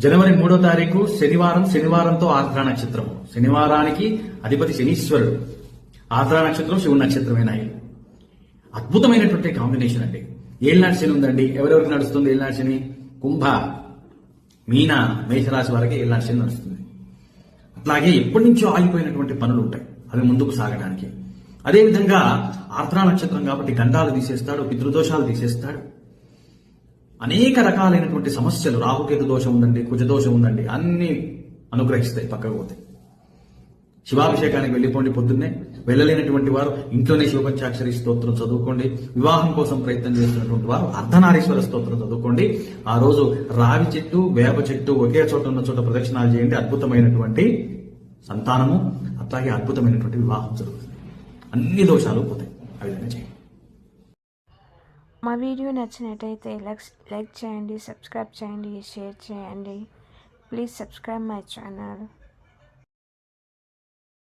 జనవరి 3వ తారీఖు శనివారంతో ఆర్ద్ర నక్షత్రం. శనివారానికి అధిపతి శనీశ్వరుడు, ఆర్ద్ర నక్షత్రం శివుని నక్షత్రమేనాయి. అద్భుతమైనటువంటి కాంబినేషన్ అండి. ఏళ్ళనాటి శని ఉందండి. ఎవరెవరికి నడుస్తుంది ఏళ్ళనాటి శని? కుంభ, మీన, మేషరాశి వారికి ఏళ్ళనాటి శని నడుస్తుంది. అట్లాగే ఎప్పటి నుంచో ఆగిపోయినటువంటి పనులు ఉంటాయి, అవి ముందుకు సాగడానికి. అదేవిధంగా ఆర్ద్ర నక్షత్రం కాబట్టి గండాలు తీసేస్తాడు, పితృదోషాలు తీసేస్తాడు. అనేక రకాలైనటువంటి సమస్యలు, రాహుకేతు దోషం ఉందండి, కుజదోషం ఉందండి, అన్ని అనుగ్రహిస్తాయి, పక్కకు పోతాయి. శివాభిషేకానికి వెళ్ళిపోండి. పొద్దున్నే వెళ్ళలేనటువంటి వారు ఇంట్లోనే శివపంచాక్షరి స్తోత్రం చదువుకోండి. వివాహం కోసం ప్రయత్నం చేస్తున్నటువంటి వారు అర్ధనారీశ్వర స్తోత్రం చదువుకోండి. ఆ రోజు రావి చెట్టు, వేప చెట్టు ఒకే చోట ఉన్న చోట ప్రదక్షిణాలు చేయండి. అద్భుతమైనటువంటి సంతానము, అట్లాగే అద్భుతమైనటువంటి వివాహం జరుగుతుంది. అన్ని దోషాలు పోతాయి. ఆ విధంగా చేయండి. మా వీడియో నచ్చినట్టయితే లైక్ చేయండి, సబ్స్క్రైబ్ చేయండి, షేర్ చేయండి. Please subscribe my channel.